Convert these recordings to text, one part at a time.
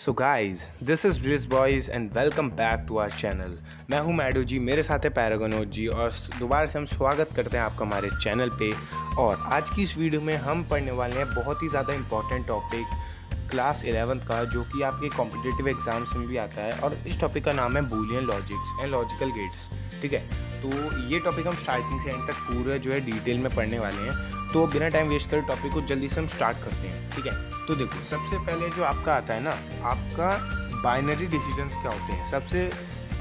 So guys this is bliss boys and welcome back to our channel. मैं हूं मैडो जी, मेरे साथ है पैरागोनोज जी और दोबारा से हम स्वागत करते हैं आपका हमारे चैनल पे। और आज की इस वीडियो में हम पढ़ने वाले हैं बहुत ही ज़्यादा इंपॉर्टेंट टॉपिक क्लास 11th का, जो कि आपके कॉम्पिटिटिव एग्जाम्स में भी आता है। और इस टॉपिक का नाम है Boolean logics and logical gates. ठीक है, तो ये टॉपिक हम स्टार्टिंग से एंड तक पूरा जो है डिटेल में पढ़ने वाले हैं। तो बिना टाइम वेस्ट करे टॉपिक को जल्दी से हम स्टार्ट करते हैं। ठीक है, तो देखो सबसे पहले जो आपका आता है ना, आपका बाइनरी डिसीजंस क्या होते हैं। सबसे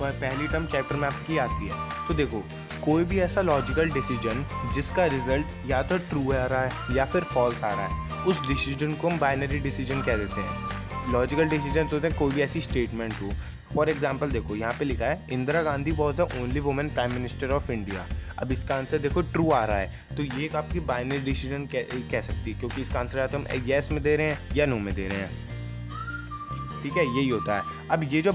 पहली टर्म चैप्टर में आपकी आती है। तो देखो कोई भी ऐसा लॉजिकल डिसीजन जिसका रिजल्ट या तो ट्रू आ रहा है या फिर फॉल्स आ रहा है, उस डिसीजन को हम बाइनरी डिसीजन कह देते हैं। लॉजिकल डिसीजन होते हैं कोई भी ऐसी स्टेटमेंट हो। फॉर एग्जाम्पल देखो यहाँ पे लिखा है Indira Gandhi was the only women prime minister of India. अब इसका आंसर देखो ट्रू आ रहा है, तो ये एक आपकी बाइनरी डिसीजन कह सकती है, क्योंकि इसका आंसर आता है हम येस में दे रहे हैं या नो में दे रहे हैं। ठीक है, यही होता है। अब ये जो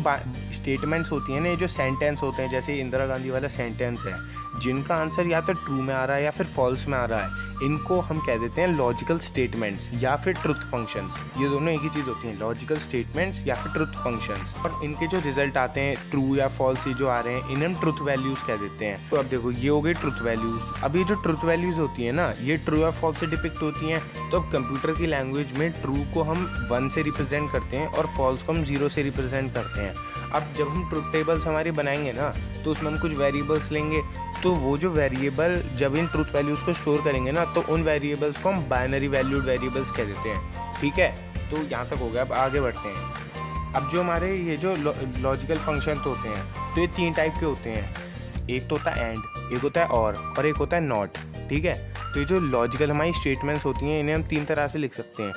स्टेटमेंट्स होती हैं ना, ये जो सेंटेंस होते हैं, जैसे इंदिरा गांधी वाला सेंटेंस है, जिनका आंसर या तो ट्रू में आ रहा है या फिर फॉल्स में आ रहा है, इनको हम कह देते हैं लॉजिकल स्टेटमेंट्स या फिर ट्रुथ फंक्शंस। ये दोनों एक ही चीज़ होती हैं, लॉजिकल स्टेटमेंट्स या फिर ट्रुथ फंक्शंस। और इनके जो रिजल्ट आते हैं ट्रू या फॉल्स, ये जो आ रहे हैं, इन्हें हम ट्रुथ वैल्यूज़ कह देते हैं। तो अब देखो ये हो गई ट्रुथ वैल्यूज़। अब ये जो ट्रुथ वैल्यूज़ होती हैं ना, ये ट्रू या फॉल्स से डिपिक्ट होती हैं। तो अब कंप्यूटर की लैंग्वेज में ट्रू को हम 1 से रिप्रेजेंट करते हैं और फॉल्स को हम 0 से रिप्रेजेंट करते हैं। अब जब हम ट्रुथ टेबल्स हमारी बनाएंगे ना, तो उसमें हम कुछ वेरिएबल्स लेंगे। तो वो जो वेरिएबल जब इन ट्रुथ वैल्यूज़ को स्टोर करेंगे ना, तो उन वेरिएबल्स को हम बाइनरी वैल्यूड वेरिएबल्स कह देते हैं। ठीक है, तो यहाँ तक हो गया। अब आगे बढ़ते हैं। अब जो हमारे ये जो लॉजिकल फंक्शन होते हैं, तो ये 3 टाइप के होते हैं। एक तो होता है एंड, एक होता है और एक होता है नॉट। ठीक है, तो ये जो लॉजिकल हमारी स्टेटमेंट्स होती हैं, इन्हें हम 3 तरह से लिख सकते हैं।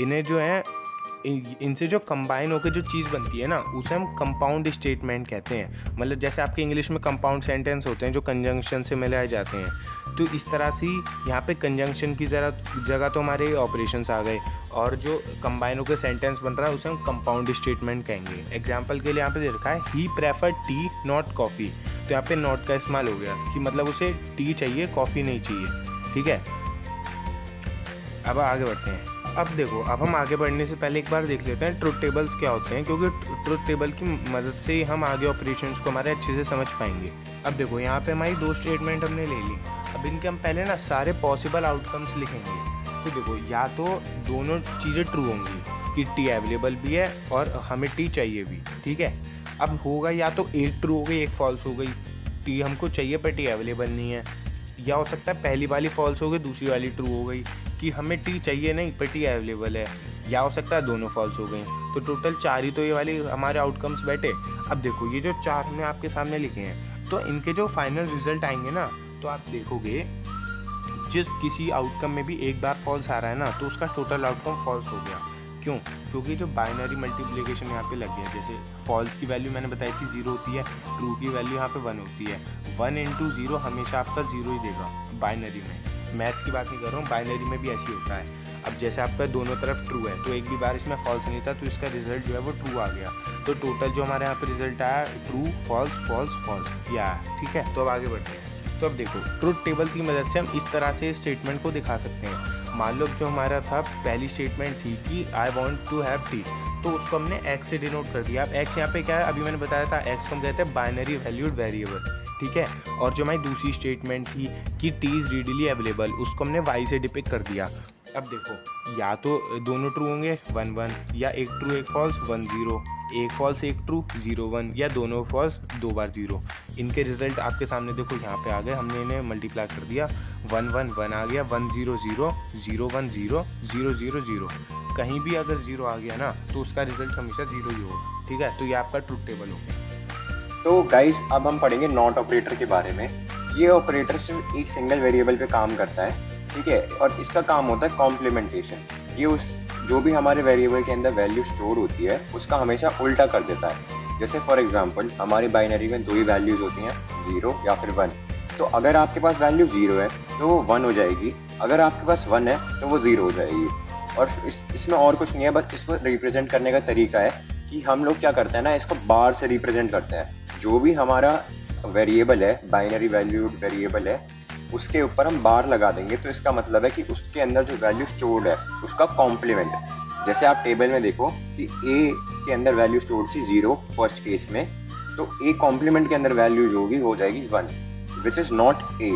इन्हें जो है इनसे जो कंबाइन होकर जो चीज़ बनती है ना, उसे हम कंपाउंड स्टेटमेंट कहते हैं। मतलब जैसे आपके इंग्लिश में कंपाउंड सेंटेंस होते हैं जो कंजंक्शन से मिलाए जाते हैं, तो इस तरह से यहाँ पे कंजंक्शन की जगह तो हमारे ऑपरेशंस आ गए, और जो कंबाइन होकर सेंटेंस बन रहा है उसे हम कंपाउंड स्टेटमेंट कहेंगे। एग्जाम्पल के लिए यहाँ पे दे रखा है ही प्रेफर टी नॉट कॉफ़ी। तो यहाँ पे नॉट का इस्तेमाल हो गया कि मतलब उसे टी चाहिए, कॉफ़ी नहीं चाहिए। ठीक है, अब आगे बढ़ते हैं। अब देखो, अब हम आगे बढ़ने से पहले एक बार देख लेते हैं ट्रुथ टेबल्स क्या होते हैं, क्योंकि ट्रुथ टेबल की मदद से ही हम आगे ऑपरेशंस को हमारे अच्छे से समझ पाएंगे। अब देखो यहाँ पे हमारी 2 स्टेटमेंट हमने ले ली। अब इनके हम पहले ना सारे पॉसिबल आउटकम्स लिखेंगे। तो देखो या तो दोनों चीज़ें ट्रू होंगी कि टी अवेलेबल भी है और हमें टी चाहिए भी। ठीक है, अब होगा या तो एक ट्रू हो गई एक फॉल्स हो गई, टी हमको चाहिए पर टी अवेलेबल नहीं है। या हो सकता है पहली वाली फॉल्स हो गई, दूसरी वाली ट्रू हो गई कि हमें टी चाहिए नहीं पर टी अवेलेबल है। या हो सकता है दोनों फॉल्स हो गई। तो टोटल 4 ही तो ये वाली हमारे आउटकम्स बैठे। अब देखो ये जो 4 हमने आपके सामने लिखे हैं, तो इनके जो फाइनल रिजल्ट आएंगे ना, तो आप देखोगे जिस किसी आउटकम में भी एक बार फॉल्स आ रहा है ना, तो उसका टोटल आउटकम फॉल्स हो गया। क्यों? क्योंकि जो बाइनरी मल्टीप्लिकेशन यहाँ पे लग गया। जैसे फॉल्स की वैल्यू मैंने बताई थी 0 होती है, ट्रू की वैल्यू यहाँ पे 1 होती है। 1 × 0 हमेशा आपका 0 ही देगा बाइनरी में। मैथ्स की बात नहीं कर रहा हूँ, बाइनरी में भी ऐसी होता है। अब जैसे आपका दोनों तरफ ट्रू है, तो एक भी बार इसमें फॉल्स नहीं था, तो इसका रिजल्ट जो है वो ट्रू आ गया। तो टोटल जो हमारे यहाँ पे रिजल्ट आया ट्रू फॉल्स फॉल्स फॉल्स या। ठीक है, तो अब आगे बढ़ते हैं। तो अब देखो ट्रुथ टेबल की मदद से हम इस तरह से स्टेटमेंट को दिखा सकते हैं। मान लो जो हमारा था पहली स्टेटमेंट थी कि I want to have tea, तो उसको हमने एक्स से डिनोट कर दिया। अब एक्स यहाँ पे क्या है, अभी मैंने बताया था एक्स को हम कहते हैं बाइनरी वैल्यूड वेरिएबल। ठीक है, और जो हमारी दूसरी स्टेटमेंट थी कि टी इज़ रीडली अवेलेबल, उसको हमने वाई से डिपिक्ट कर दिया। अब देखो या तो दोनों ट्रू होंगे 1 1, या एक ट्रू एक फॉल्स 1 0, एक फॉल्स एक ट्रू 0 1, या दोनों फॉल्स 2 बार 0। इनके रिजल्ट आपके सामने देखो यहाँ पे आ गए। हमने इन्हें मल्टीप्लाई कर दिया, 1 1 1 आ गया, 1 0 0 0 1 0 0 0 0। कहीं भी अगर 0 आ गया ना, तो उसका रिजल्ट हमेशा 0 ही होगा। ठीक है, तो ये आपका ट्रुथ टेबल हो गया। तो गाइज अब हम पढ़ेंगे नॉट ऑपरेटर के बारे में। ये ऑपरेटर सिर्फ एक सिंगल वेरिएबल पे काम करता है। ठीक है, और इसका काम होता है कॉम्प्लीमेंटेशन। ये उस जो भी हमारे वेरिएबल के अंदर वैल्यू स्टोर होती है उसका हमेशा उल्टा कर देता है। जैसे फॉर एग्जांपल हमारी बाइनरी में 2 ही वैल्यूज होती हैं, 0 या फिर 1। तो अगर आपके पास वैल्यू 0 है तो वो 1 हो जाएगी, अगर आपके पास 1 है तो वो 0 हो जाएगी। और इसमें और कुछ नहीं है, बस इसको रिप्रेजेंट करने का तरीका है कि हम लोग क्या करते हैं ना, इसको बार से रिप्रेजेंट करते हैं। जो भी हमारा वेरिएबल है, बाइनरी वैल्यूड वेरिएबल है, उसके ऊपर हम बार लगा देंगे, तो इसका मतलब है कि उसके अंदर जो वैल्यू स्टोर्ड है उसका कॉम्प्लीमेंट। जैसे आप टेबल में देखो कि ए के अंदर वैल्यू स्टोर थी 0 फर्स्ट केस में, तो ए कॉम्प्लीमेंट के अंदर वैल्यू जो होगी हो जाएगी 1, विच इज नॉट ए,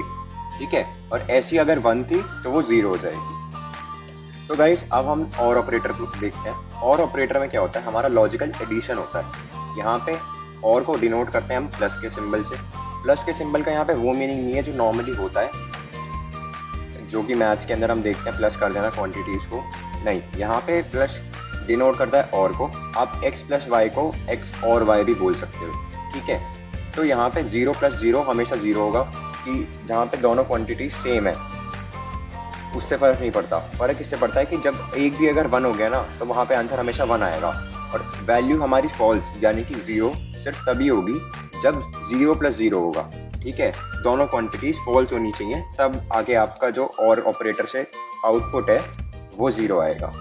ठीक है। और ऐसी अगर 1 थी तो वो 0 हो जाएगी। तो गाइस अब हम और ऑपरेटर को देखते हैं। और ऑपरेटर में क्या होता है, हमारा लॉजिकल एडिशन होता है। यहाँ पे और को डिनोट करते हैं हम प्लस के सिंबल से। प्लस के सिंबल का यहाँ पे वो मीनिंग नहीं है जो नॉर्मली होता है, जो कि मैथ्स के अंदर हम देखते हैं प्लस कर देना क्वांटिटीज को। नहीं, यहाँ पे प्लस डिनोट करता है और को। आप x प्लस वाई को x और y भी बोल सकते हो, ठीक है। तो यहाँ पे 0 प्लस 0 हमेशा 0 होगा, कि जहाँ पे दोनों क्वांटिटी सेम है उससे फ़र्क नहीं पड़ता। फ़र्क इससे पड़ता है कि जब एक भी अगर 1 हो गया ना तो वहाँ पे आंसर हमेशा 1 आएगा। और वैल्यू हमारी फॉल्स यानी कि 0 सिर्फ तभी होगी जब 0 प्लस 0 होगा, ठीक है। दोनों क्वांटिटीज फॉल्स होनी चाहिए, तब आगे आपका जो और ऑपरेटर से आउटपुट है वो 0 आएगा।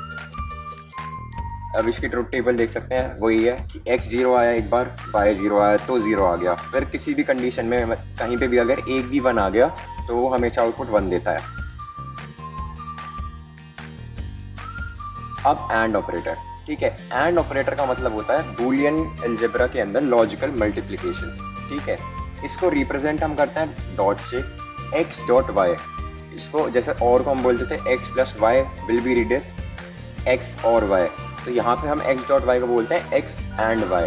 अब इसकी ट्रुथ टेबल देख सकते हैं, वही है कि x 0 आया एक बार, y 0 आया तो 0 आ गया। फिर किसी भी कंडीशन में कहीं पे भी अगर एक भी 1 आ गया तो वो हमेशा आउटपुट 1 देता है। अब एंड ऑपरेटर, ठीक है। एंड ऑपरेटर का मतलब होता है बूलियन अलजेब्रा के अंदर लॉजिकल मल्टीप्लिकेशन, ठीक है। इसको रिप्रेजेंट हम करते हैं डॉट से, x डॉट y। इसको जैसे और को हम बोलते थे x plus Y will be read as x और y, तो यहाँ पे हम x डॉट y को बोलते हैं x एंड y,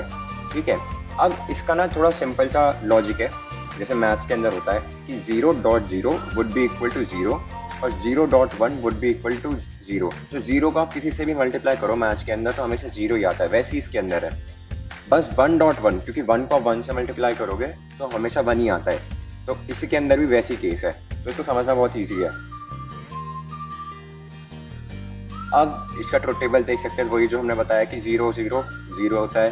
ठीक है। अब इसका ना थोड़ा सिंपल सा लॉजिक है, जैसे मैथ्स के अंदर होता है कि 0 dot 0 would be equal to 0 और 0 dot 1 would be equal to 0। तो 0 को आप किसी से भी मल्टीप्लाई करो मैथ्स के अंदर तो हमेशा 0 ही आता है, वैसे ही इसके अंदर है। बस 1 डॉट 1, क्योंकि 1 को आप 1 से मल्टीप्लाई करोगे तो हमेशा 1 ही आता है, तो इसके अंदर भी वैसी केस है, तो इसको समझना बहुत ईजी है। अब इसका ट्रुथ टेबल देख सकते हैं, वही जो हमने बताया कि 0 0 0 होता है,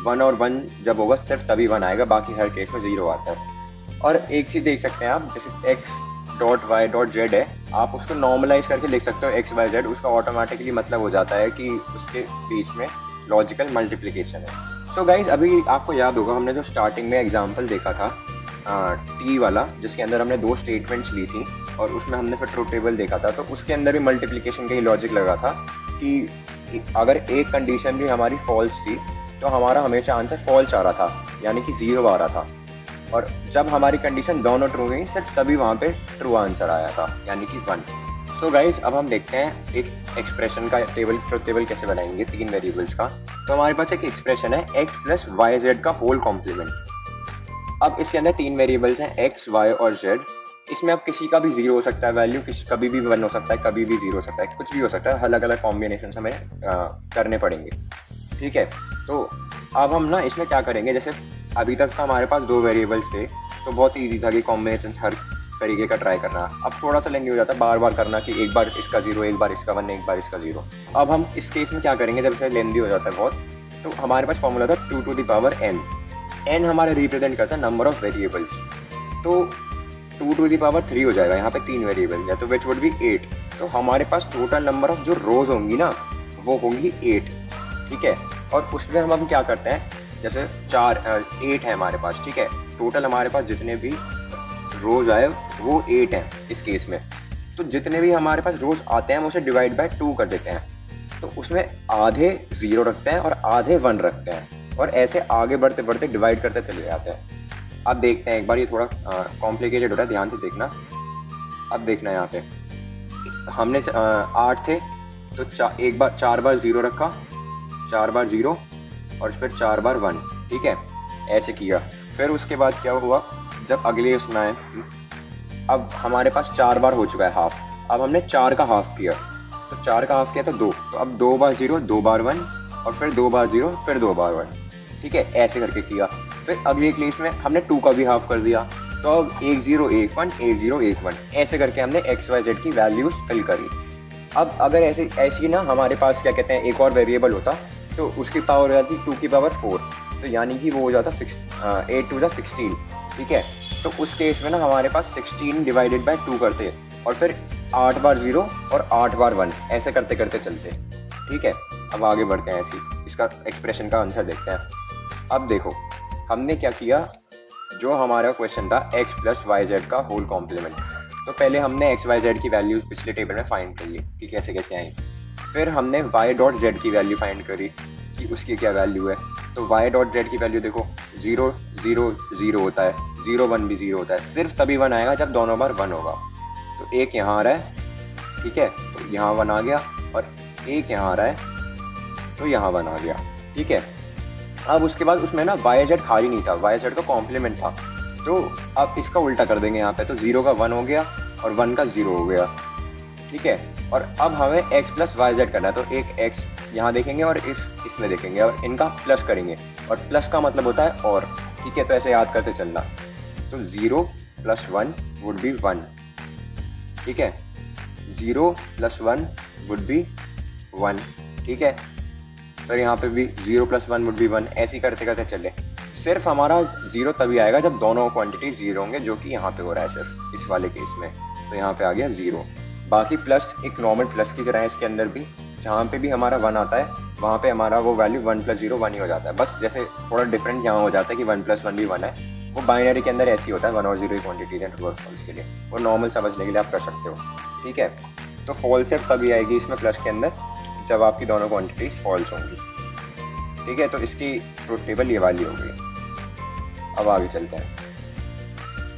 1 और 1 जब होगा सिर्फ तभी 1 आएगा, बाकी हर केस में 0 आता है। और एक चीज़ देख सकते हैं आप, जैसे x dot Y dot Z है, आप उसको नॉर्मलाइज करके लिख सकते हो x वाई जेड, उसका ऑटोमेटिकली मतलब हो जाता है कि उसके बीच में लॉजिकल मल्टीप्लिकेशन है। सो गाइज, अभी आपको याद होगा हमने जो स्टार्टिंग में एग्जाम्पल देखा था टी वाला, जिसके अंदर हमने 2 स्टेटमेंट्स ली थी और उसमें हमने फिर ट्रुथ टेबल देखा था, तो उसके अंदर भी मल्टीप्लिकेशन का ही लॉजिक लगा था कि अगर एक कंडीशन भी हमारी फॉल्स थी तो हमारा हमेशा आंसर फॉल्स आ रहा था, यानी कि 0 आ रहा था। और जब हमारी कंडीशन दोनों ट्रू हुई सिर्फ तभी वहाँ पे ट्रू आंसर आया था, यानी कि 1। सो गाइज, अब हम देखते हैं एक एक्सप्रेशन का टेबल, ट्रुथ टेबल कैसे बनाएंगे 3 वेरिएबल्स का। तो हमारे पास एक एक्सप्रेशन है x प्लस वाई जेड का होल कॉम्प्लीमेंट। अब इसके अंदर 3 वेरिएबल्स हैं x, y और z। इसमें अब किसी का भी 0 हो सकता है वैल्यू, कभी भी 1 हो सकता है, कभी भी 0 हो सकता है, कुछ भी हो सकता है, अलग अलग कॉम्बिनेशन हमें करने पड़ेंगे, ठीक है। तो अब हम ना इसमें क्या करेंगे, जैसे अभी तक का हमारे पास 2 वेरिएबल्स थे तो बहुत ईजी था कि कॉम्बिनेशन हर तरीके का ट्राई करना। अब थोड़ा सा लेंदी हो जाता है बार बार करना कि एक बार इसका 0, एक बार इसका 1, एक बार इसका 0। अब हम इस केस में क्या करेंगे, जब इसे लेंदी हो जाता है बहुत, तो हमारे पास फॉर्मूला था 2 to the power n। n हमारा रिप्रेजेंट करता है नंबर ऑफ वेरिएबल्स, तो 2 टू द पावर 3 हो जाएगा, यहाँ पे 3 वेरिएबल है तो विच वुड बी 8। तो हमारे पास टोटल नंबर ऑफ जो रोज होंगी ना वो होंगी 8, ठीक है। और उसमें हम अब क्या करते हैं, जैसे 8 है हमारे पास, ठीक है। टोटल हमारे पास जितने भी रोज आए वो 8 हैं इस केस में, तो जितने भी हमारे पास रोज आते हैं हम उसे डिवाइड बाय 2 कर देते हैं, तो उसमें आधे 0 रखते हैं और आधे 1 रखते हैं, और ऐसे आगे बढ़ते बढ़ते डिवाइड करते चले जाते हैं। अब देखते हैं एक बार, ये थोड़ा कॉम्प्लिकेटेड हो रहा है, ध्यान से देखना। अब देखना यहाँ पे हमने 8 थे तो एक बार 4 बार 0 रखा, 4 बार 0 और फिर 4 बार 1, ठीक है, ऐसे किया। फिर उसके बाद क्या हुआ, जब अगले उसमें आए, अब हमारे पास 4 बार हो चुका है हाफ, अब हमने 4 का हाफ किया, तो 4 का हाफ किया तो 2, तो अब 2 बार 0 2 बार 1 और फिर 2 बार 0 फिर 2 बार 1, ठीक है, ऐसे करके किया। फिर अगले केस में हमने 2 का भी हाफ कर दिया, तो अब 1 0 1 1 1 0 1 1 ऐसे करके हमने x y z की वैल्यूज फिल करी। अब अगर ऐसी ना हमारे पास क्या कहते हैं एक और वेरिएबल होता तो उसकी पावर हो जाती 2 की पावर 4, तो यानी कि वो हो जाता 8 2 16, ठीक है। तो उस केस में ना हमारे पास 16 डिवाइडेड बाय 2 करते और फिर 8 बार 0 और 8 बार 1 ऐसे करते करते चलते, ठीक है। अब आगे बढ़ते हैं, ऐसी इसका एक्सप्रेशन का आंसर देखते हैं। अब देखो हमने क्या किया, जो हमारा क्वेश्चन था x प्लस वाई जेड का होल कॉम्प्लीमेंट, तो पहले हमने x y z की वैल्यूज पिछले टेबल में फाइंड कर ली कि कैसे कैसे आई। फिर हमने y डॉट z की वैल्यू फाइंड करी कि उसकी क्या वैल्यू है। तो y डॉट z की वैल्यू देखो 0 0 0 होता है, 0 1 भी 0 होता है। सिर्फ तभी 1 आएगा जब दोनों बार 1 होगा। तो एक यहाँ आ रहा है, ठीक है, तो यहाँ 1 आ गया, और एक यहाँ आ रहा है तो यहाँ 1 आ गया, ठीक है। अब उसके बाद उसमें ना YZ खाली नहीं था, YZ का कॉम्प्लीमेंट था। तो अब इसका उल्टा कर देंगे यहाँ पे, तो 0 का 1 हो गया और 1 का 0 हो गया, ठीक है। और अब हमें x प्लस YZ करना है, तो एक x यहाँ देखेंगे और इसमें देखेंगे और इनका प्लस करेंगे, और प्लस का मतलब होता है और, ठीक है। तो ऐसे याद करते चलना। तो 0 प्लस 1 वुड बी 1, ठीक है। 0 प्लस 1 वुड बी 1, ठीक है। तो यहाँ पे भी 0 प्लस 1 वुड बी 1, ऐसे ही करते करते चले। सिर्फ हमारा 0 तभी आएगा जब दोनों क्वांटिटी 0 होंगे, जो कि यहाँ पे हो रहा है सिर्फ इस वाले केस में। तो यहाँ पे आ गया 0। बाकी प्लस एक नॉर्मल प्लस की तरह है इसके अंदर भी, जहाँ पे भी हमारा 1 आता है वहाँ पे हमारा वो वैल्यू 1 प्लस 0 1 ही हो जाता है। बस जैसे थोड़ा डिफरेंट यहाँ हो जाता है कि 1 प्लस 1 भी 1 है। वो बाइनरी के अंदर ऐसे ही होता है, 1 और 0 की क्वांटिटीज हैं ट्रू और फॉल्स के लिए। वो नॉर्मल समझने के लिए आप कर सकते हो, ठीक है। तो फॉल्स सिर्फ तभी आएगी इसमें प्लस के अंदर जब आपकी दोनों क्वांटिटीज फॉल्स होंगी, ठीक है। तो इसकी ट्रुथ टेबल ये वाली हो गई। अब आगे चलते हैं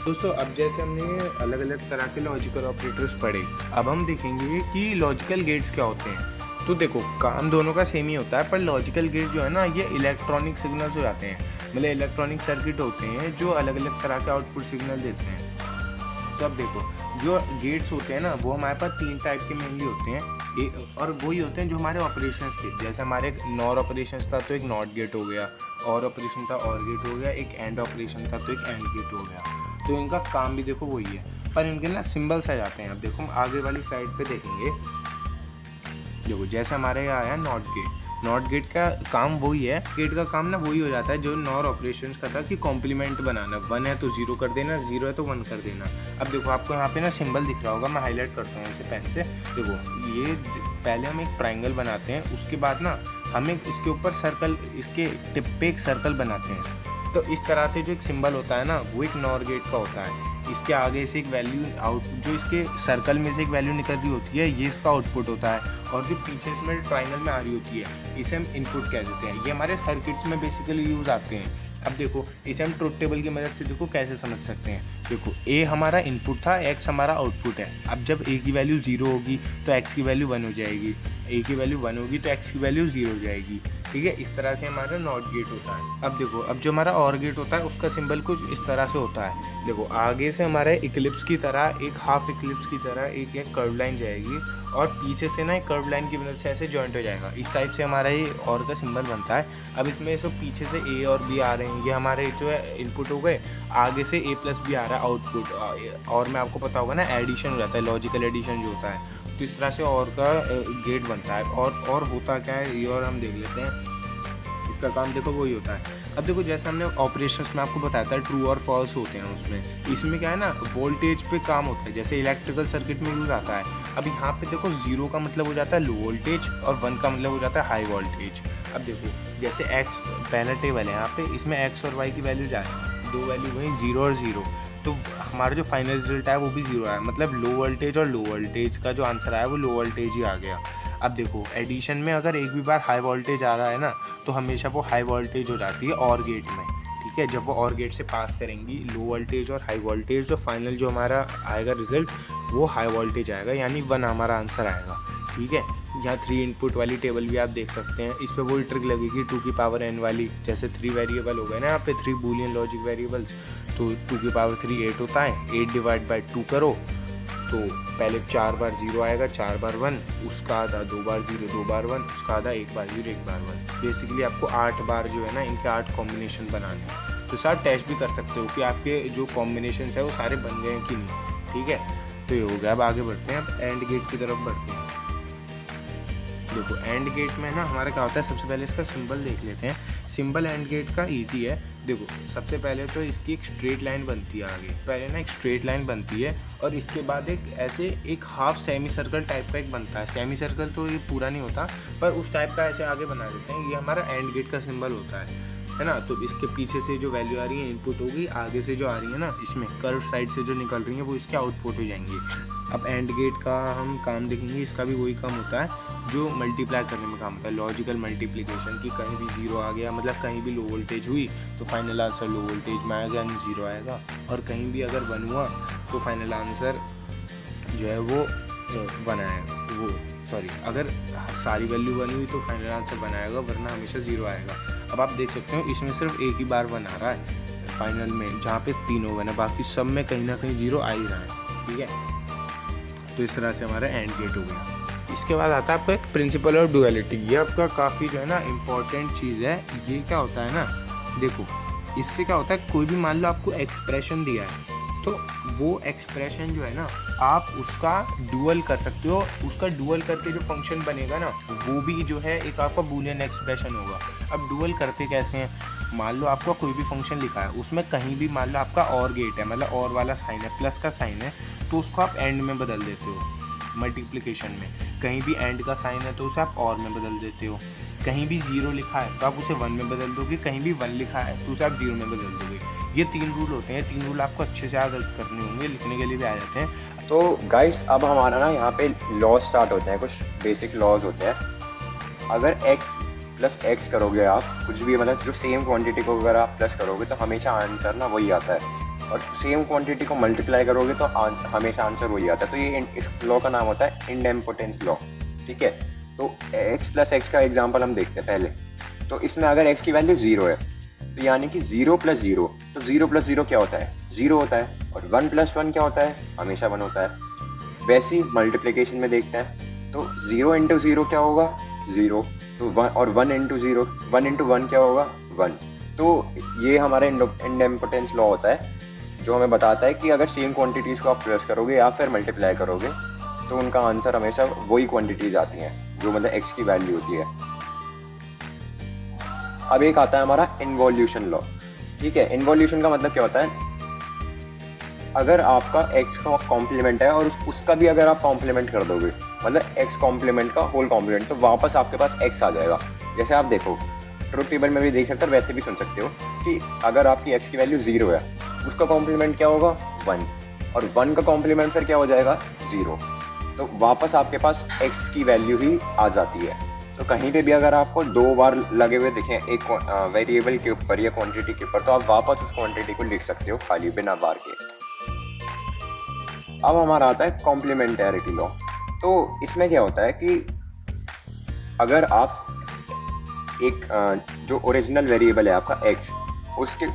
दोस्तों। अब जैसे हमने अलग अलग तरह के लॉजिकल ऑपरेटर्स पढ़े, अब हम देखेंगे कि लॉजिकल गेट्स क्या होते हैं। तो देखो, काम दोनों का सेम ही होता है, पर लॉजिकल गेट जो है ना, ये इलेक्ट्रॉनिक सिग्नल्स हो जाते हैं, मतलब इलेक्ट्रॉनिक सर्किट होते हैं जो अलग अलग तरह के आउटपुट सिग्नल देते हैं। तो अब देखो, जो गेट्स होते हैं ना, वो हमारे पास 3 टाइप के मेनली होते हैं, और वही होते हैं जो हमारे ऑपरेशंस थे। जैसे हमारे नॉर ऑपरेशंस था तो एक नॉट गेट हो गया, और ऑपरेशन था और गेट हो गया, एक एंड ऑपरेशन था तो एक एंड गेट हो गया। तो इनका काम भी देखो वही है, पर इनके ना सिंबल्स आ जाते हैं। अब देखो, हम आगे वाली स्लाइड पे देखेंगे। देखो, जैसे हमारे यहाँ आया नॉट गेट, नॉट गेट का काम वही है, गेट का काम ना वही हो जाता है जो नॉर ऑपरेशंस का था, कि कॉम्प्लीमेंट बनाना। 1 है तो 0 कर देना, 0 है तो 1 कर देना। अब देखो, आपको यहाँ पे ना सिंबल दिख रहा होगा, मैं हाईलाइट करता हूँ इसे पेन से। देखो, ये पहले हम एक ट्रायंगल बनाते हैं, उसके बाद ना हम एक इसके ऊपर सर्कल, इसके टिप पे एक सर्कल बनाते हैं। तो इस तरह से जो एक सिंबल होता है ना, वो एक नॉर गेट का होता है। इसके आगे से एक वैल्यू आउट, जो इसके सर्कल में से एक वैल्यू निकल रही होती है, ये इसका आउटपुट होता है। और जो पीछे इसमें ट्रायंगल में आ रही होती है, इसे हम इनपुट कह देते हैं। ये हमारे सर्किट्स में बेसिकली यूज़ आते हैं। अब देखो, इसे हम ट्रुथ टेबल की मदद से देखो कैसे समझ सकते हैं। देखो, ए हमारा इनपुट था, एक्स हमारा आउटपुट है। अब जब ए की वैल्यू 0 होगी तो एक्स की वैल्यू 1 हो जाएगी, ए की वैल्यू 1 होगी तो एक्स की वैल्यू 0 हो जाएगी, ठीक है। इस तरह से हमारा नॉट गेट होता है। अब देखो, अब जो हमारा और गेट होता है उसका सिंबल कुछ इस तरह से होता है। देखो, आगे से हमारे इक्लिप्स की तरह, एक हाफ इक्लिप्स की तरह एक कर्व लाइन जाएगी, और पीछे से ना एक कर्व लाइन की मदद से ऐसे जॉइंट हो जाएगा। इस टाइप से हमारा ये और का सिंबल बनता है। अब इसमें सब पीछे से ए और बी आ रहे हैं, ये हमारे जो है इनपुट हो गए। आगे से ए प्लस बी आ रहा है आउटपुट, और में आपको पता होगा ना, एडिशन हो जाता है, लॉजिकल एडिशन जो होता है। तो इस तरह से और का गेट बनता है। और होता क्या है ये और हम देख लेते हैं। इसका काम देखो वही होता है। अब देखो, जैसे हमने ऑपरेशंस में आपको बताया था ट्रू और फॉल्स होते हैं उसमें, इसमें क्या है ना, वोल्टेज पे काम होता है, जैसे इलेक्ट्रिकल सर्किट में यूज़ आता है। अब यहाँ पे देखो, 0 का मतलब हो जाता है लो वोल्टेज, और 1 का मतलब हो जाता है हाई वोल्टेज। अब देखो, जैसे एक्स पहला टेबल है, यहाँ पे इसमें एक्स और वाई की वैल्यू जाए, 2 वैल्यू वही 0 और 0, तो हमारा जो फाइनल रिजल्ट है वो भी 0 आया। मतलब लो वोल्टेज और लो वोल्टेज का जो आंसर आया वो लो वोल्टेज ही आ गया। अब देखो, एडिशन में अगर एक भी बार हाई वोल्टेज आ रहा है ना, तो हमेशा वो हाई वोल्टेज हो जाती है और गेट में, ठीक है। जब वो और गेट से पास करेंगी लो वोल्टेज और हाई वोल्टेज, जो फाइनल जो हमारा आएगा रिजल्ट वो हाई वोल्टेज आएगा, यानी 1 हमारा आंसर आएगा, ठीक है। यहाँ 3 इनपुट वाली टेबल भी आप देख सकते हैं। इस पर वही ट्रिक लगेगी 2 की पावर n वाली। जैसे 3 वेरिएबल हो गए ना यहाँ पे, 3 बूलियन लॉजिक वेरिएबल्स, तो 2 की पावर 3 8 होता है। 8 डिवाइड बाई 2 करो तो पहले 4 बार 0 आएगा, 4 बार 1, उसका आधा 2 बार 0, 2 बार 1, उसका आधा 1 बार 0, 1 बार 1। बेसिकली आपको 8 बार जो है ना, इनके 8 कॉम्बिनेशन बनाने हैं। तो सर टेस्ट भी कर सकते हो कि आपके जो कॉम्बिनेशन है वो सारे बन गए हैं कि नहीं, ठीक है। तो ये हो गया। अब आगे बढ़ते हैं, अब एंड गेट की तरफ बढ़ते हैं। देखो, एंड गेट में ना हमारा क्या होता है, सबसे पहले इसका सिंबल देख लेते हैं। सिंबल एंड गेट का इजी है। देखो, सबसे पहले तो इसकी एक स्ट्रेट लाइन बनती है आगे, पहले ना एक स्ट्रेट लाइन बनती है, और इसके बाद एक ऐसे एक हाफ सेमी सर्कल टाइप का एक बनता है। सेमी सर्कल तो ये पूरा नहीं होता, पर उस टाइप का ऐसे आगे बना देते हैं। ये हमारा एंड गेट का सिंबल होता है है ना। तो इसके पीछे से जो वैल्यू आ रही है इनपुट होगी, आगे से जो आ रही है ना इसमें कर्व साइड से जो निकल रही है वो इसके आउटपुट हो जाएंगी। अब एंड गेट का हम काम देखेंगे, इसका भी वही काम होता है जो मल्टीप्लाई करने में काम होता है, लॉजिकल मल्टीप्लिकेशन की। कहीं भी ज़ीरो आ गया मतलब कहीं भी लो वोल्टेज हुई तो फाइनल आंसर लो वोल्टेज में आएगा यानी ज़ीरो आएगा, और कहीं भी अगर 1 हुआ तो फाइनल आंसर जो है वो 1 आएगा। वो सॉरी, अगर सारी वैल्यू 1 हुई तो फाइनल आंसर 1 आएगा, वरना हमेशा 0 आएगा। अब आप देख सकते हो इसमें सिर्फ एक ही बार 1 आ रहा है फाइनल में, जहाँ पे तीनों 1 है, बाकी सब में कहीं ना कहीं 0 आ ही रहा है, ठीक है। तो इस तरह से हमारा एंड गेट हो गया। इसके बाद आता है आपका एक प्रिंसिपल ऑफ डुअलिटी। ये आपका काफ़ी जो है ना इम्पॉर्टेंट चीज़ है। ये क्या होता है ना, देखो इससे क्या होता है, कोई भी मान लो आपको एक्सप्रेशन दिया है तो वो एक्सप्रेशन जो है ना आप उसका डुअल कर सकते हो। उसका डुअल करके जो फंक्शन बनेगा ना वो भी जो है एक आपका बूलियन एक्सप्रेशन होगा। अब डुअल करते कैसे हैं, मान लो आपका कोई भी फंक्शन लिखा है, उसमें कहीं भी मान लो आपका और गेट है, मतलब और वाला साइन है, प्लस का साइन है, तो उसको आप एंड में बदल देते हो मल्टीप्लिकेशन में। कहीं भी एंड का साइन है तो उसे आप और में बदल देते हो। कहीं भी 0 लिखा है तो आप उसे 1 में बदल दोगे, कहीं भी 1 लिखा है तो उसे आप 0 में बदल दोगे। ये 3 रूल होते हैं। 3 रूल आपको अच्छे से याद करने होंगे, लिखने के लिए भी आ जाते हैं। तो गाइस अब हमारा ना यहाँ पे लॉ स्टार्ट होते हैं, कुछ बेसिक लॉज होते हैं। अगर x प्लस x करोगे आप कुछ भी, मतलब जो सेम क्वांटिटी को अगर आप प्लस करोगे तो हमेशा आंसर ना वही आता है, और सेम क्वांटिटी को मल्टीप्लाई करोगे तो हमेशा आंसर वही आता है। तो ये इस लॉ का नाम होता है इंडेम्पोटेंस लॉ, ठीक है। तो x प्लस x का एग्जाम्पल हम देखते हैं पहले। तो इसमें अगर x की वैल्यू 0 है तो यानी कि 0 प्लस 0, तो 0 प्लस 0 क्या होता है, 0 होता है, और 1 प्लस 1 क्या होता है, हमेशा 1 होता है। वैसे ही मल्टीप्लिकेशन में देखते हैं तो 0 इंटू 0 क्या होगा, 0, तो 1, और 1 इंटू 0, 1 इंटू 1 क्या होगा, 1। तो ये हमारा इंडेम्पोटेंस लॉ होता है जो हमें बताता है कि अगर सेम क्वांटिटीज़ को आप प्लस करोगे या फिर मल्टीप्लाई करोगे तो उनका आंसर हमेशा वही क्वांटिटीज आती हैं जो मतलब x की वैल्यू होती है। अब एक आता है हमारा इन्वोल्यूशन लॉ, ठीक है। इन्वोल्यूशन का मतलब क्या होता है, अगर आपका x का कॉम्प्लीमेंट है और उसका भी अगर आप कॉम्प्लीमेंट कर दोगे, मतलब x कॉम्प्लीमेंट का होल कॉम्प्लीमेंट, तो वापस आपके पास x आ जाएगा। जैसे आप देखो ट्रुथ टेबल में भी देख सकते हो, वैसे भी सुन सकते हो कि अगर आपकी x की वैल्यू 0 है, उसका कॉम्प्लीमेंट क्या होगा, 1, और 1 का कॉम्प्लीमेंट फिर क्या हो जाएगा, 0, तो वापस आपके पास x की वैल्यू ही आ जाती है। तो कहीं पे भी अगर आपको 2 बार लगे हुए दिखें एक वेरिएबल के ऊपर या क्वांटिटी के ऊपर, तो आप वापस उस क्वांटिटी को लिख सकते हो खाली बिना बार के। अब हमारा आता है कॉम्प्लीमेंटैरिटी लॉ। तो इसमें क्या होता है कि अगर आप एक जो ओरिजिनल वेरिएबल है आपका x,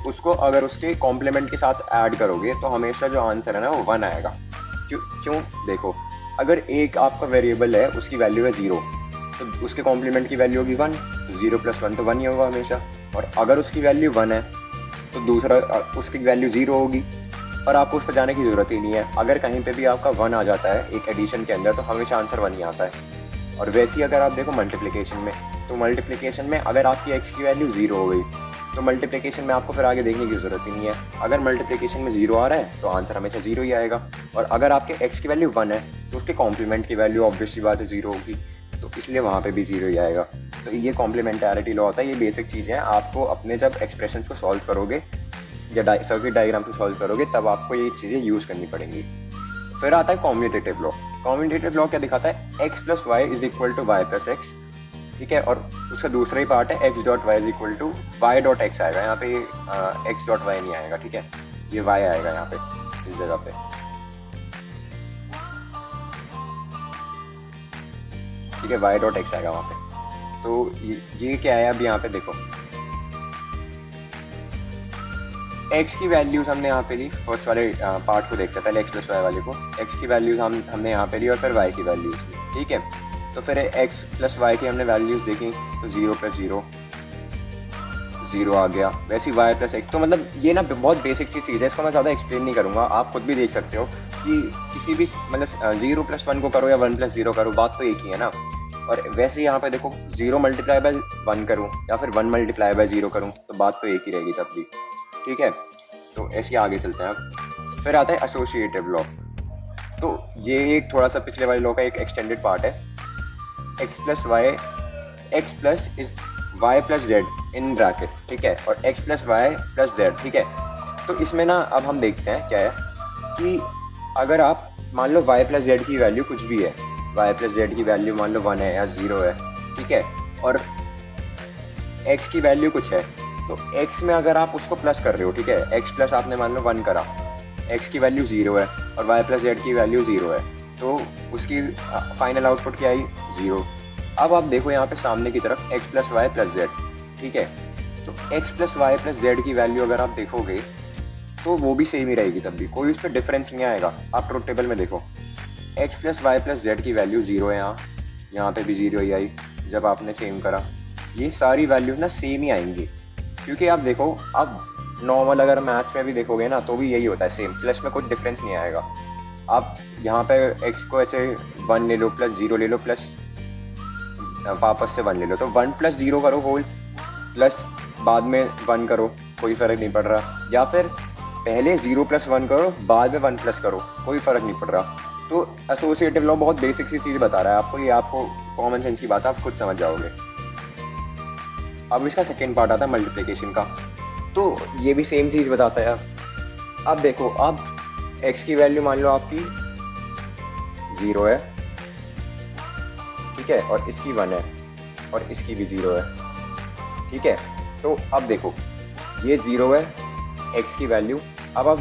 उसको अगर उसके कॉम्प्लीमेंट के साथ ऐड करोगे तो हमेशा जो आंसर है ना वो 1 आएगा। क्यों देखो, अगर एक आपका वेरिएबल है उसकी वैल्यू है 0, तो उसके कॉम्प्लीमेंट की वैल्यू होगी 1, तो 0 प्लस 1 तो 1 ही होगा हमेशा। और अगर उसकी वैल्यू 1 है तो दूसरा उसकी वैल्यू 0 होगी, और आपको उस पर जाने की ज़रूरत ही नहीं है। अगर कहीं पे भी आपका 1 आ जाता है एक एडिशन के अंदर तो हमेशा आंसर 1 ही आता है। और वैसे ही अगर आप देखो मल्टीप्लिकेशन में, तो मल्टीप्लिकेशन में अगर आपकी x की वैल्यू 0 हो गई तो मल्टीप्लिकेशन में आपको फिर आगे देखने की ज़रूरत ही नहीं है। अगर मल्टीप्लिकेशन में 0 आ रहा है तो आंसर हमेशा 0 ही आएगा, और अगर आपके x की वैल्यू 1 है तो उसके कॉम्प्लीमेंट की वैल्यू ऑब्वियसली बात है 0 होगी, तो इसलिए वहाँ पे भी 0 ही आएगा। तो ये कॉम्प्लीमेंटैरिटी लॉ होता है। ये बेसिक चीज़ें हैं, आपको अपने जब एक्सप्रेशन को सॉल्व करोगे या सर्किट डायग्राम को सॉल्व करोगे तब आपको ये चीज़ें यूज़ करनी पड़ेंगी। फिर आता है कॉम्यूटेटिव लॉ। कॉम्यूटेटिव लॉ क्या दिखाता है, x plus Y is equal to Y plus X, ठीक है। और उसका दूसरा ही पार्ट है x dot Y is equal to Y dot X आएगा, यहाँ पे x डॉट वाई नहीं आएगा, ठीक है, ये y आएगा यहाँ पे इस जगह पे, ठीक है, y डॉट एक्स आएगा वहाँ पे। तो ये क्या है, अब यहाँ पे देखो x की वैल्यूज हमने यहाँ पे ली, फर्स्ट वाले पार्ट को देखते हैं पहले, x प्लस वाई वाले को। x की वैल्यूज हमने यहाँ पे ली और फिर y की वैल्यूज ली, ठीक है। तो फिर x प्लस वाई की हमने वैल्यूज देखी तो 0 प्लस 0 0 आ गया, वैसे ही y प्लस एक्स। तो मतलब ये ना बहुत बेसिक सी चीज़ है, इसको मैं ज़्यादा एक्सप्लेन नहीं करूँगा, आप खुद भी देख सकते हो कि किसी भी मतलब 0 प्लस 1 को करो या 1 प्लस 0 करो, बात तो एक ही है ना। और वैसे यहाँ पे देखो 0 मल्टीप्लाई बाय 1 करूँ या फिर 1 मल्टीप्लाई बाय 0 करूँ तो बात तो एक ही रहेगी तब भी, ठीक है। तो ऐसे आगे चलते हैं अब। फिर आता है एसोसिएटिव लॉ। तो ये एक थोड़ा सा पिछले वाले लॉ का एक एक्सटेंडेड पार्ट है। x plus y plus z in bracket, ठीक है, और x plus y plus z, ठीक है। तो इसमें ना अब हम देखते हैं क्या है कि अगर आप मान लो वाई प्लस जेड की वैल्यू कुछ भी है, वाई प्लस जेड की वैल्यू मान लो 1 है या 0 है, ठीक है, और एक्स की वैल्यू कुछ है, तो एक्स में अगर आप उसको प्लस कर रहे हो, ठीक है, एक्स प्लस आपने मान लो 1 करा, एक्स की वैल्यू 0 है और वाई प्लस जेड की वैल्यू 0 है, तो उसकी फाइनल आउटपुट क्या आई, 0। अब आप देखो यहाँ पे सामने की तरफ x plus y plus z, ठीक है, तो x plus y plus z की वैल्यू अगर आप देखोगे तो वो भी सेम ही रहेगी, तब भी कोई उस पर डिफरेंस नहीं आएगा। आप ट्रुथ टेबल में देखो, x plus y plus z की वैल्यू 0 है, यहाँ पे भी 0 ही आई जब आपने सेम करा, ये सारी वैल्यूज ना सेम ही आएंगी, क्योंकि आप देखो अब नॉर्मल अगर मैथ्स में भी देखोगे ना तो भी यही होता है सेम, प्लस में कुछ डिफरेंस नहीं आएगा। आप यहाँ पे एक्स को ऐसे 1 ले लो प्लस 0 ले लो प्लस वापस से 1 ले लो, तो 1 प्लस 0 करो होल प्लस बाद में 1 करो, कोई फ़र्क नहीं पड़ रहा, या फिर पहले 0 प्लस 1 करो बाद में 1 प्लस करो, कोई फ़र्क नहीं पड़ रहा। तो एसोसिएटिव लॉ बहुत बेसिक सी चीज़ बता रहा है आपको, ये आपको कॉमन सेंस की बात आप खुद समझ जाओगे। अब इसका सेकेंड पार्ट आता है मल्टीप्लिकेशन का, तो ये भी सेम चीज़ बताता है। अब देखो, अब x की वैल्यू मान लो आपकी 0 है, ठीक है, और इसकी 1 है और इसकी भी 0 है, ठीक है। तो अब देखो ये 0 है x की वैल्यू, अब आप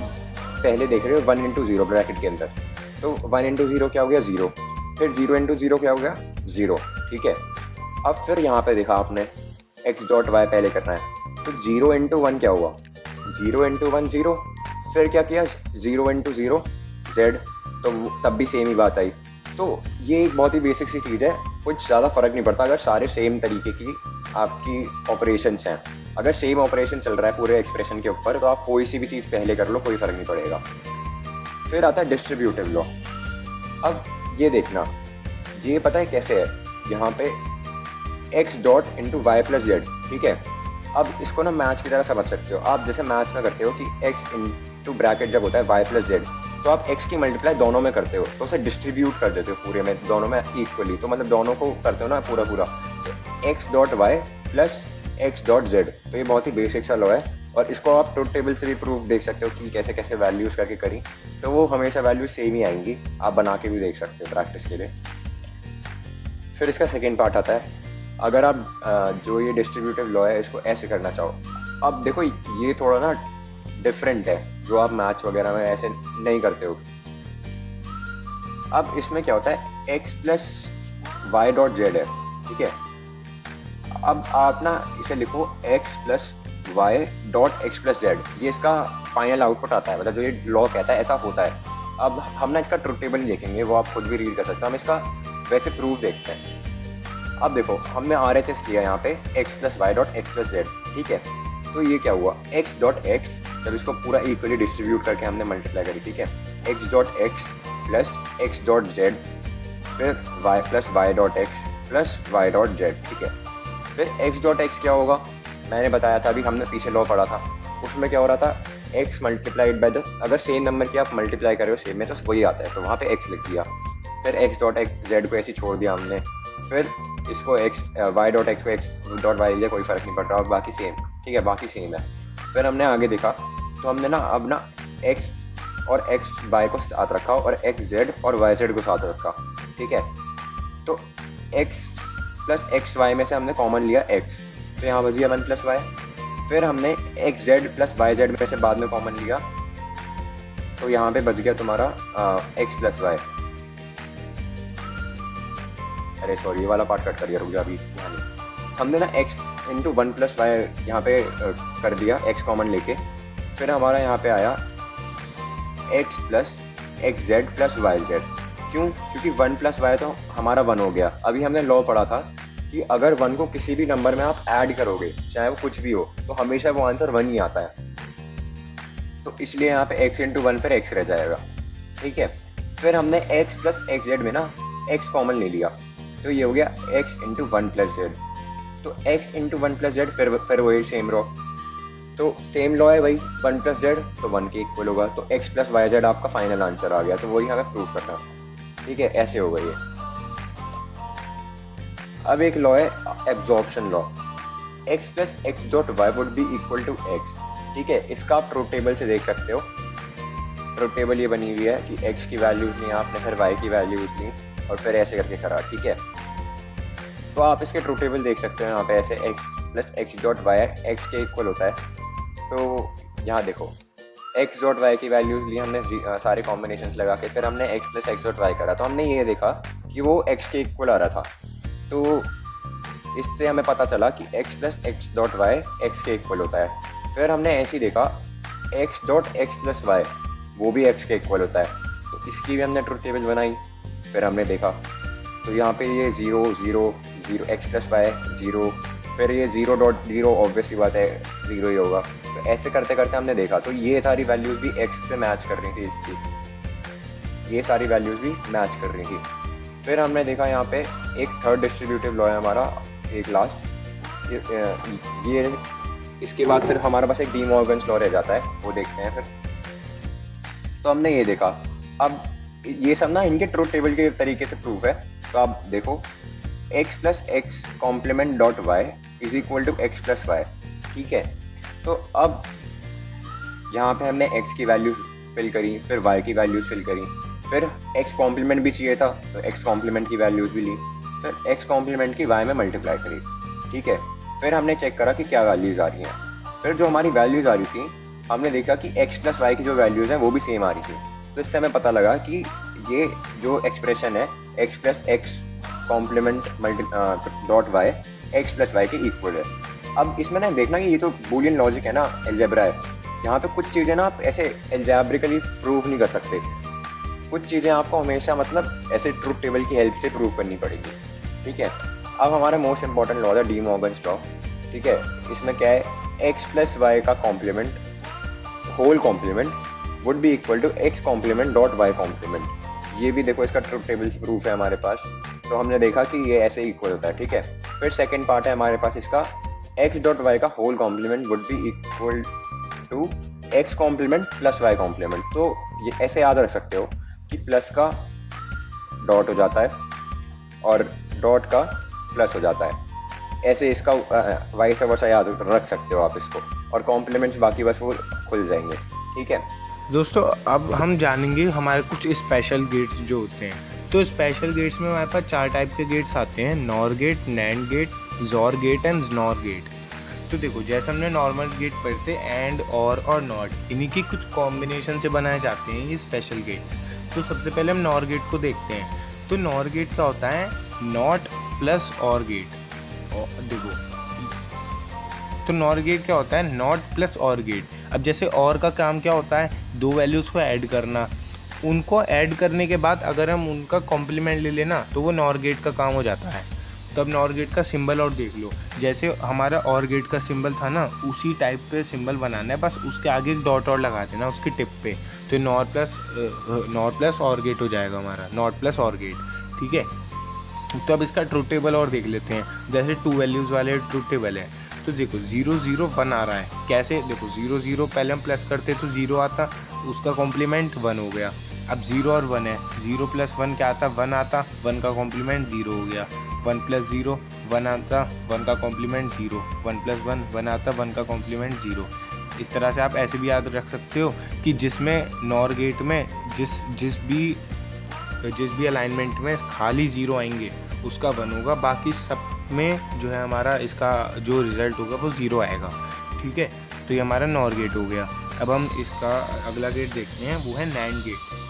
पहले देख रहे हो 1 इंटू 0 ब्रैकेट के अंदर, तो 1 इंटू 0 क्या हो गया 0, फिर 0 इंटू 0 क्या हो गया 0, ठीक है। अब फिर यहाँ पे देखा आपने x डॉट वाई पहले करना है, तो 0 इंटू 1 क्या हुआ 0 इंटू 1 0, फिर क्या किया 0 इंटू 0 जेड, तो तब भी सेम ही बात आई। तो ये एक बहुत ही बेसिक सी चीज़ है, कुछ ज़्यादा फर्क नहीं पड़ता अगर सारे सेम तरीके की आपकी ऑपरेशंस हैं। अगर सेम ऑपरेशन चल रहा है पूरे एक्सप्रेशन के ऊपर तो आप कोई सी भी चीज़ पहले कर लो, कोई फ़र्क नहीं पड़ेगा। फिर आता है डिस्ट्रीब्यूटिव लॉ। अब ये देखना, ये पता है कैसे है, यहाँ पे x dot into y plus z, ठीक है। अब इसको ना मैच की तरह समझ सकते हो आप, जैसे मैथ में करते हो कि x इंटू ब्रैकेट जब होता है वाई प्लस जेड, तो आप x की मल्टीप्लाई दोनों में करते हो, तो उसे डिस्ट्रीब्यूट कर देते हो पूरे में, दोनों में इक्वली, तो मतलब दोनों को करते हो ना पूरा पूरा, तो x dot y plus x dot z. तो ये बहुत ही बेसिक सा लॉ है, और इसको आप ट्रुथ टेबल से भी प्रूफ देख सकते हो कि कैसे कैसे वैल्यूज़ करके करी, तो वो हमेशा वैल्यू सेम ही आएंगी, आप बना के भी देख सकते हो प्रैक्टिस के लिए। फिर इसका सेकेंड पार्ट आता है, अगर आप जो ये डिस्ट्रीब्यूटिव लॉ है इसको ऐसे करना चाहो, अब देखो ये थोड़ा ना डिफरेंट है, जो आप मैथ्स वगैरह में ऐसे नहीं करते हो। अब इसमें क्या होता है x plus y dot Z है, ठीक है। अब आप ना इसे लिखो x plus y dot x plus z, ये इसका फाइनल आउटपुट आता है, मतलब जो ये लॉ कहता है ऐसा होता है। अब हम ना इसका ट्रुथ टेबल नहीं देखेंगे, वो आप खुद भी रीड कर सकते हो, हम इसका वैसे प्रूफ देखते हैं। अब देखो हमने RHS लिया यहाँ पे x plus y dot x plus z, ठीक है। तो ये क्या हुआ x डॉट एक्स, जब इसको पूरा इक्वली डिस्ट्रीब्यूट करके हमने मल्टीप्लाई करी, ठीक है, x dot x plus x dot z, फिर y plus y dot x plus y dot z, ठीक है। फिर x डॉट एक्स क्या होगा, मैंने बताया था अभी, हमने पीछे लॉ पढ़ा था, उसमें क्या हो रहा था x मल्टीप्लाइड बाय द, अगर सेम नंबर की आप मल्टीप्लाई कर रहे हो सेम में तो वही आता है, तो वहाँ पे x लिख दिया। फिर x डॉट एक्स जेड को ऐसे छोड़ दिया हमने, फिर इसको x वाई डॉट एक्स को x डॉट वाई लिया, कोई फ़र्क नहीं पड़ रहा, और बाकी सेम, ठीक है, बाकी सेम है। फिर हमने आगे देखा तो हमने ना अब ना x और x वाई को साथ रखा और x जेड और y जेड को साथ रखा, ठीक है। तो x प्लस एक्स वाई में से हमने कॉमन लिया x, तो यहाँ बच गया 1 प्लस वाई। फिर हमने x z plus y z में से बाद में कॉमन लिया, तो यहाँ पे बच गया तुम्हारा x प्लस वाई। अरे सॉरी, ये वाला पार्ट कट कर दिया, रुक जा अभी। हमने ना x इंटू 1 प्लस वाई यहाँ पे कर दिया, x कॉमन लेके। फिर हमारा यहाँ पे आया x plus x z plus y z. क्यों? क्योंकि 1 प्लस वाई तो हमारा 1 हो गया। अभी हमने लॉ पढ़ा था कि अगर 1 को किसी भी नंबर में आप ऐड करोगे, चाहे वो कुछ भी हो, तो हमेशा वो आंसर 1 ही आता है। तो इसलिए यहाँ पे x इंटू 1 पर x रह जाएगा, ठीक है। फिर हमने x प्लस एक्स जेड में ना x कॉमन ले लिया, तो ये हो गया x इंटू 1 प्लस जेड। तो x इंटू 1 प्लस जेड, फिर वही सेम लॉ, तो सेम लॉ है भाई, 1 प्लस जेड तो 1 के इक्वल होगा, तो x प्लस वाई जेड आपका फाइनल आंसर आ गया। तो वही हमें प्रूव करना, ठीक है, ऐसे होगा ये। अब एक लॉ है absorption law. X plus x dot y would be equal to x. ठीक है, इसका आप ट्रूथ टेबल से देख सकते हो। ट्रूथ टेबल ये बनी हुई है कि एक्स की वैल्यूज ली आपने, फिर वाई की वैल्यूज ली और फिर ऐसे करके करा। ठीक है, तो आप इसके ट्रूथ टेबल देख सकते हो। यहाँ पे ऐसे x plus x dot y x के इक्वल होता है। तो यहाँ देखो, एक्स डॉट वाई की वैल्यूज ली हमने, सारे कॉम्बिनेशन लगा के, फिर हमने x plus x dot y करा, तो हमने ये देखा कि वो एक्स के इक्वल आ रहा था। तो इससे हमें पता चला कि x plus x dot y x के इक्वल होता है। फिर हमने ऐसे ही देखा x dot x plus y वो भी एक्स के इक्वल होता है, तो इसकी भी हमने ट्रूथ टेबल बनाई। फिर हमने देखा तो यहाँ पे ये 0 0 0 एक्स प्लस वाई 0, फिर ये 0 डॉट 0 ऑब्वियसली बात है 0 ही होगा। तो ऐसे करते करते हमने देखा तो ये सारी वैल्यूज़ भी एक्स से मैच कर रही थी, इसकी ये सारी वैल्यूज़ भी मैच कर रही थी। फिर हमने देखा यहाँ पे एक थर्ड डिस्ट्रीब्यूटिव लॉ है हमारा, एक लास्ट ये इसके बाद फिर हमारे पास एक डी मॉर्गन्स लॉ रह जाता है, वो देखते हैं फिर। तो हमने ये देखा, अब ये सब ना इनके ट्रूथ टेबल के तरीके से प्रूफ है। तो आप देखो x plus x complement dot Y is equal to x plus y. ठीक है, तो अब यहाँ पे हमने एक्स की वैल्यूज फिल करी, फिर वाई की वैल्यूज फिल करी, फिर एक्स कॉम्प्लीमेंट भी चाहिए था तो एक्स कॉम्प्लीमेंट की वैल्यूज भी ली, फिर एक्स कॉम्प्लीमेंट की वाई में मल्टीप्लाई करी। ठीक है, फिर हमने चेक करा कि क्या वैल्यूज आ रही हैं। फिर जो हमारी वैल्यूज आ रही थी हमने देखा कि एक्स प्लस वाई की जो वैल्यूज हैं वो भी सेम आ रही थी। तो इससे हमें पता लगा कि ये जो एक्सप्रेशन है x plus x complement dot y x plus y के इक्वल है। अब इसमें ना देखना कि ये जो बूलियन लॉजिक है ना, अलजेब्रा है, यहाँ पे कुछ चीज़ें ना आप ऐसे एल्जेब्रिकली प्रूव नहीं कर सकते। कुछ चीज़ें आपको हमेशा मतलब ऐसे ट्रूथ टेबल की हेल्प से प्रूव करनी पड़ेगी। ठीक है, अब हमारा मोस्ट इंपॉर्टेंट लॉ है डी मॉर्गन्स लॉ। ठीक है, इसमें क्या है, एक्स प्लस वाई का complement whole complement would be equal to x complement dot y complement. ये भी देखो इसका ट्रूथ टेबल से प्रूफ है हमारे पास। तो हमने देखा कि ये ऐसे इक्वल होता है। ठीक है, फिर सेकंड पार्ट है हमारे पास इसका, एक्स डॉट वाई का whole complement would be equal to x complement plus y complement. तो ये ऐसे याद रख सकते हो कि प्लस का डॉट हो जाता है और डॉट का प्लस हो जाता है। ऐसे इसका वाइस वर्सा याद रख सकते हो आप इसको, और कॉम्प्लीमेंट्स बाकी बस वो खुल जाएंगे। ठीक है दोस्तों, अब हम जानेंगे हमारे कुछ स्पेशल गेट्स जो होते हैं। तो स्पेशल गेट्स में हमारे पास 4 टाइप के गेट्स आते हैं, नॉर गेट, नैंड गेट, जोर गेट एंड नॉर गेट। तो देखो, जैसे हमने नॉर्मल गेट पढ़ते एंड और नॉट, इन्हीं की कुछ कॉम्बिनेशन से बनाए जाते हैं ये स्पेशल गेट्स। तो सबसे पहले हम नॉर गेट को देखते हैं। तो नॉर गेट क्या होता है, नॉट प्लस और गेट। और देखो, तो नॉर गेट क्या होता है, नॉट प्लस और गेट। अब जैसे और का काम क्या होता है, 2 वैल्यूज़ को ऐड करना, उनको ऐड करने के बाद अगर हम उनका कॉम्प्लीमेंट ले लेना तो वो नॉर गेट का काम हो जाता है। तो अब नॉर गेट का सिंबल और देख लो, जैसे हमारा और गेट का सिंबल था ना, उसी टाइप पे सिंबल बनाना है, बस उसके आगे एक डॉट और लगा देना उसकी टिप पे, तो नॉर प्लस और गेट हो जाएगा हमारा, नॉट प्लस और गेट। ठीक है, तो अब इसका ट्रूथ टेबल और देख लेते हैं। जैसे 2 वैल्यूज़ वाले ट्रूथ टेबल है, तो देखो 0 0 1 आ रहा है। कैसे, देखो 0 0 पहले हम प्लस करते तो 0 आता, उसका कॉम्प्लीमेंट 1 हो गया। अब 0 और 1 है, 0 प्लस 1 क्या आता, 1 आता, 1 का कॉम्प्लीमेंट 0 हो गया। 1 प्लस 0 1 आता, 1 का कॉम्प्लीमेंट 0, 1 प्लस 1 1 आता, 1 का कॉम्प्लीमेंट 0। इस तरह से आप ऐसे भी याद रख सकते हो कि जिसमें नॉर गेट में जिस भी अलाइनमेंट में खाली 0 आएंगे उसका 1 होगा, बाकी सब में जो है हमारा इसका जो रिज़ल्ट होगा वो 0 आएगा। ठीक है, तो ये हमारा नॉर गेट हो गया। अब हम इसका अगला गेट देखते हैं, वो है नैंड गेट।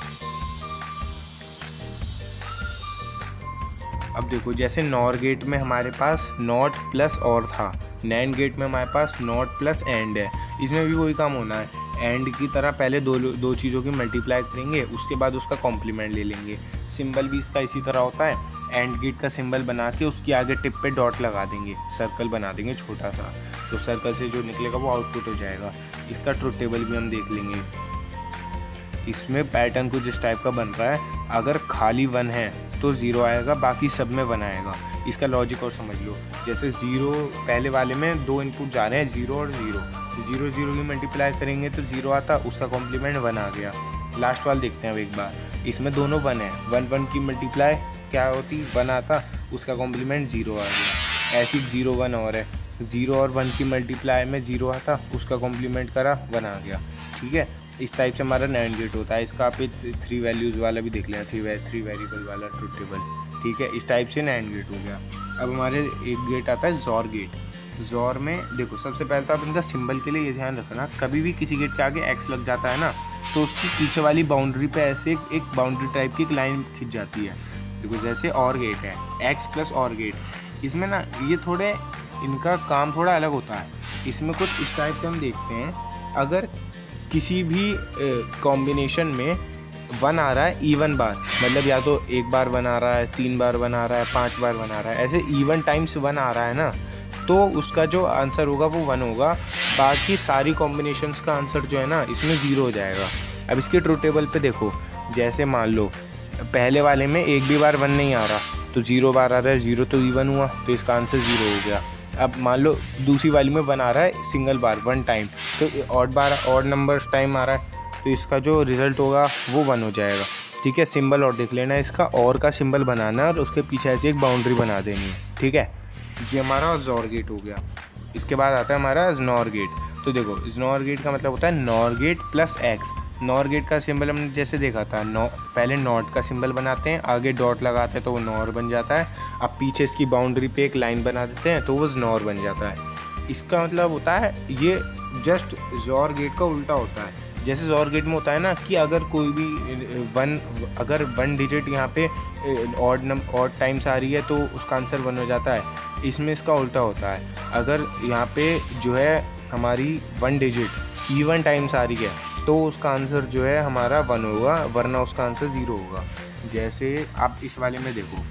अब देखो, जैसे नॉर गेट में हमारे पास नॉट प्लस और था, नैंड गेट में हमारे पास नॉट प्लस एंड है। इसमें भी वही काम होना है, एंड की तरह पहले दो चीज़ों की मल्टीप्लाई करेंगे, उसके बाद उसका कॉम्प्लीमेंट ले लेंगे। सिंबल भी इसका इसी तरह होता है, एंड गेट का सिंबल बना के उसके आगे टिप पे डॉट लगा देंगे, सर्कल बना देंगे छोटा सा, तो सर्कल से जो निकलेगा वो आउटपुट हो जाएगा। इसका ट्रूथ टेबल भी हम देख लेंगे। इसमें पैटर्न कुछ इस टाइप का बन रहा है, अगर खाली 1 है तो 0 आएगा, बाकी सब में 1 आएगा। इसका लॉजिक और समझ लो, जैसे 0 पहले वाले में 2 इनपुट जा रहे हैं, 0 और 0, 0 0 की मल्टीप्लाई करेंगे तो 0 आता, उसका कॉम्प्लीमेंट 1 आ गया। लास्ट वाला देखते हैं अब एक बार, इसमें दोनों 1 है, 1 1 की मल्टीप्लाई क्या होती, 1 आता, उसका कॉम्प्लीमेंट 0 आ गया। ऐसी 0 1 और है, 0 और 1 की मल्टीप्लाई में 0 आता, उसका कॉम्प्लीमेंट करा 1 आ गया। ठीक है, इस टाइप से हमारा नैंड गेट होता है। इसका आप 3 वैल्यूज़ वाला भी देख लें, 3 वेरिएबल वाला ट्रुथ टेबल। ठीक है, इस टाइप से नैंड गेट हो गया। अब हमारे एक गेट आता है जॉर गेट। जॉर में देखो, सबसे पहले तो आप इनका सिंबल के लिए ये ध्यान रखना, कभी भी किसी गेट के आगे एक्स लग जाता है ना, तो उसकी पीछे वाली बाउंड्री पे ऐसे एक बाउंड्री टाइप की एक लाइन खिंच जाती है। देखो जैसे और गेट है, एक्स प्लस और गेट, इसमें ना ये थोड़े इनका काम थोड़ा अलग होता है। इसमें कुछ इस टाइप से हम देखते हैं, अगर किसी भी कॉम्बिनेशन में 1 आ रहा है इवन बार, मतलब या तो एक बार 1 आ रहा है, 3 बार 1 आ रहा है, 5 बार 1 आ रहा है, ऐसे इवन टाइम्स 1 आ रहा है ना, तो उसका जो आंसर होगा वो 1 होगा। बाकी सारी कॉम्बिनेशंस का आंसर जो है ना इसमें 0 हो जाएगा। अब इसके ट्रूथ टेबल पे देखो, जैसे मान लो पहले वाले में एक भी बार 1 नहीं आ रहा, तो 0 बार आ रहा है, 0 तो इवन हुआ, तो इसका आंसर 0 हो गया। अब मान लो दूसरी वाली में 1 आ रहा है सिंगल बार 1 टाइम, तो ऑड नंबर्स टाइम आ रहा है, तो इसका जो रिज़ल्ट होगा वो 1 हो जाएगा। ठीक है, सिंबल और देख लेना, इसका और का सिंबल बनाना है और उसके पीछे ऐसे एक बाउंड्री बना देनी है। ठीक है, ये हमारा जॉर गेट हो गया। इसके बाद आता है हमारा नॉर गेट। तो देखो नॉर गेट का मतलब होता है NOR gate plus x. NOR gate का सिंबल हमने जैसे देखा था, पहले नॉट का सिंबल बनाते हैं, आगे डॉट लगाते हैं तो वो नॉर बन जाता है। अब पीछे इसकी बाउंड्री पे एक लाइन बना देते हैं तो वो नॉर बन जाता है। इसका मतलब होता है ये जस्ट जॉर गेट का उल्टा होता है। जैसे जॉर गेट में होता है ना कि अगर कोई भी 1 डिजिट यहाँ पे ऑड टाइम्स आ रही है तो उसका आंसर 1 हो जाता है, इसमें इसका उल्टा होता है। अगर यहाँ पे जो है हमारी 1 डिजिट इवन टाइम्स आ रही है तो उसका आंसर जो है हमारा 1 होगा, वरना उसका आंसर 0 होगा। जैसे आप इस वाले में देखो,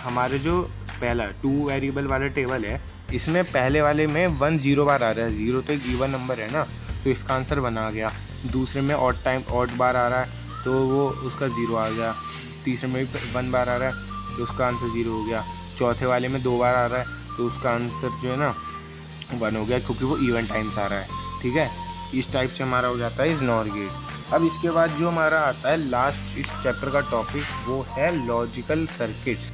हमारे जो पहला 2 वेरिएबल वाला टेबल है, इसमें पहले वाले में 1 0 बार आ रहा है, 0 तो एक इवन नंबर है ना, तो इसका आंसर 1 आ गया। दूसरे में ऑड बार आ रहा है तो वो उसका 0 आ गया। तीसरे में भी 1 बार आ रहा है तो उसका आंसर 0 हो गया। चौथे वाले में 2 बार आ रहा है तो उसका आंसर जो है ना 1 हो गया, क्योंकि वो इवन टाइम्स आ रहा है। ठीक है, इस टाइप से हमारा हो जाता है इस नॉर गेट। अब इसके बाद जो हमारा आता है लास्ट इस चैप्टर का टॉपिक, वो है लॉजिकल सर्किट्स।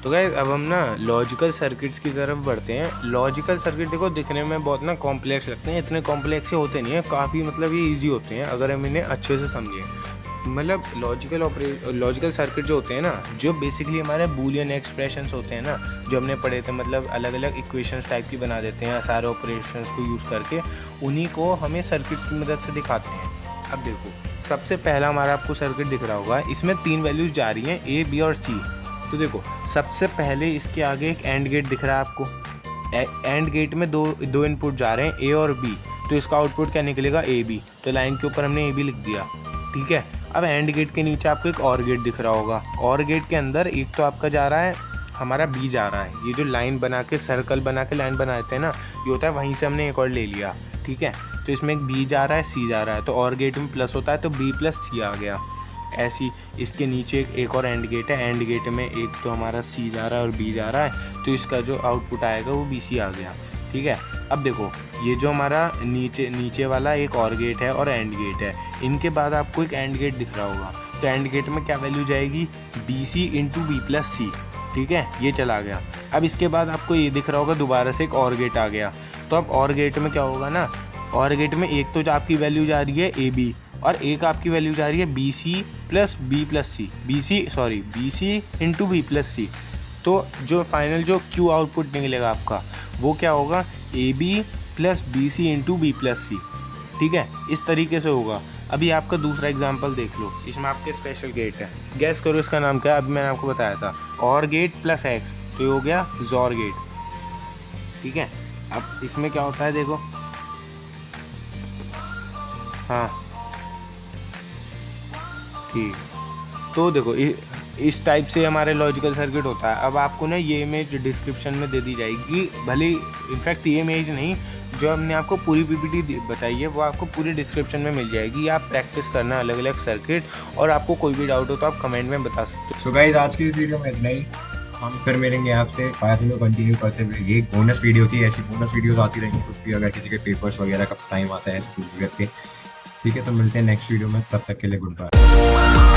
तो गाइस अब हम ना लॉजिकल सर्किट्स की तरफ बढ़ते हैं। लॉजिकल सर्किट देखो दिखने में बहुत ना कॉम्प्लेक्स लगते हैं, इतने कॉम्प्लेक्स से होते नहीं हैं, काफ़ी मतलब ये इजी होते हैं अगर हम इन्हें अच्छे से समझें। मतलब लॉजिकल सर्किट जो होते हैं ना, जो बेसिकली हमारे बूलियन एक्सप्रेशंस होते हैं ना, जो हमने पढ़े थे, मतलब अलग अलग इक्वेशंस टाइप की बना देते हैं सारे ऑपरेशंस को यूज़ करके, उन्हीं को हमें सर्किट्स की मदद से दिखाते हैं। अब देखो सबसे पहला हमारा आपको सर्किट दिख रहा होगा, इसमें 3 वैल्यूज़ जा रही हैं A, B और C। तो देखो सबसे पहले इसके आगे एक एंड गेट दिख रहा है आपको। एंड गेट में दो इनपुट जा रहे हैं A और B, तो इसका आउटपुट क्या निकलेगा AB। तो लाइन के ऊपर हमने AB लिख दिया। ठीक है, अब एंड गेट के नीचे आपको एक और गेट दिख रहा होगा। और गेट के अंदर एक तो आपका जा रहा है हमारा B जा रहा है, ये जो लाइन बना के सर्कल बना के लाइन बनाते हैं ना, ये होता है, वहीं से हमने एक और ले लिया। ठीक है, तो इसमें एक B जा रहा है, C जा रहा है, तो और गेट में प्लस होता है तो B प्लस C आ गया। ऐसी इसके नीचे एक और एंड गेट है, एंड गेट में एक तो हमारा C जा रहा है और B जा रहा है, तो इसका जो आउटपुट आएगा वो BC आ गया। ठीक है, अब देखो ये जो हमारा नीचे वाला एक और गेट है और एंड गेट है, इनके बाद आपको एक एंड गेट दिख रहा होगा। तो एंड गेट में क्या वैल्यू जाएगी, BC into B plus C। ठीक है, ये चला गया। अब इसके बाद आपको ये दिख रहा होगा दोबारा से एक और गेट आ गया। तो अब और गेट में क्या होगा ना, और गेट में एक तो जो आपकी वैल्यू जा रही है AB और एक आपकी वैल्यू जा रही है BC plus B plus C, BC into B plus C। तो जो फाइनल जो Q आउटपुट निकलेगा आपका, वो क्या होगा, AB plus BC into B plus C। ठीक है, इस तरीके से होगा। अभी आपका दूसरा एग्जांपल देख लो, इसमें आपके स्पेशल गेट है, गैस करो इसका नाम क्या है। अभी मैंने आपको बताया था और गेट प्लस X, तो ये हो गया जॉर गेट। ठीक है, अब इसमें क्या होता है देखो, हाँ ठीक, तो देखो इस टाइप से हमारे लॉजिकल सर्किट होता है। अब आपको ना ये इमेज डिस्क्रिप्शन में दे दी जाएगी, भले इनफैक्ट ये इमेज नहीं, जो हमने आपको पूरी पीपीटी बताई है वो आपको पूरी डिस्क्रिप्शन में मिल जाएगी। आप प्रैक्टिस करना अलग अलग सर्किट, और आपको कोई भी डाउट हो तो आप कमेंट में बता सकते हो। सो गाइस आज की वीडियो में इतना ही, हम फिर मिलेंगे आपसे पाइथन को कंटिन्यू करते हुए। ये बोनस वीडियो थी, ऐसी बोनस वीडियोस आती रहेंगी कुछ भी, अगर किसी के पेपर्स वगैरह का टाइम आता है स्कूल के। ठीक है, तो मिलते हैं नेक्स्ट वीडियो में, तब तक के लिए गुड बाय।